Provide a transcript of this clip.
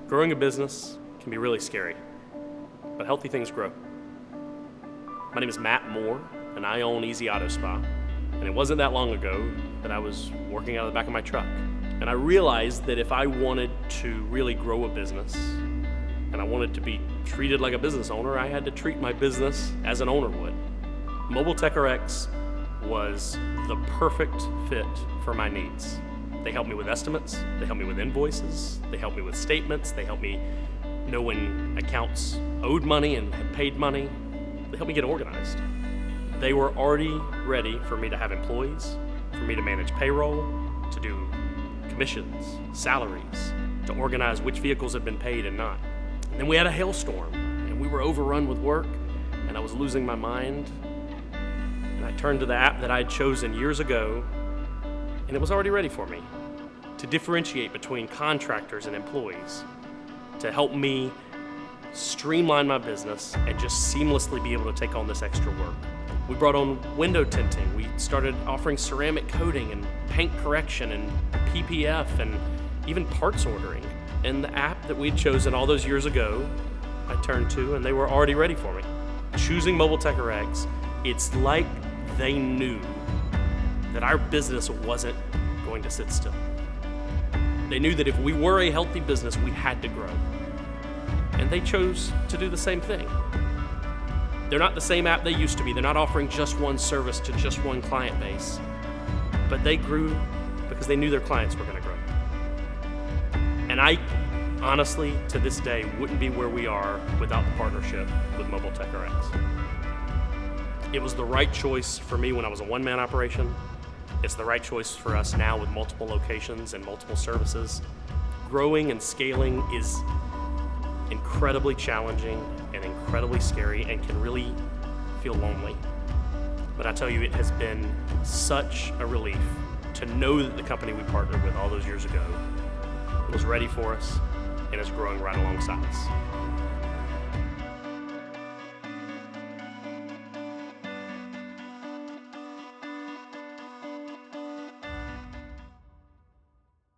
Growing a business can be really scary, but healthy things grow. My name is Matt Moore, and I own Easy Auto Spa. And it wasn't that long ago that I was working out of the back of my truck. And I realized that if I wanted to really grow a business, and I wanted to be treated like a business owner, I had to treat my business as an owner would. MobileTechRX was the perfect fit for my needs. They help me with estimates, they help me with invoices, they help me with statements, they help me know when accounts owed money and had paid money. They help me get organized. They were already ready for me to have employees, for me to manage payroll, to do commissions, salaries, to organize which vehicles had been paid and not. And then we had a hailstorm, and we were overrun with work, and I was losing my mind. And I turned to the app that I had chosen years ago, and it was already ready for me to differentiate between contractors and employees, to help me streamline my business and just seamlessly be able to take on this extra work. We brought on window tinting. We started offering ceramic coating and paint correction and PPF and even parts ordering. And the app that we'd chosen all those years ago, I turned to, and they were already ready for me. Choosing MobileTechRX, it's like they knew that our business wasn't going to sit still. They knew that if we were a healthy business, we had to grow. And they chose to do the same thing. They're not the same app they used to be. They're not offering just one service to just one client base. But they grew because they knew their clients were going to grow. And I honestly, to this day, wouldn't be where we are without the partnership with MobileTechRX. It was the right choice for me when I was a one-man operation. It's the right choice for us now with multiple locations and multiple services. Growing and scaling is incredibly challenging and incredibly scary and can really feel lonely. But I tell you, it has been such a relief to know that the company we partnered with all those years ago was ready for us and is growing right alongside us.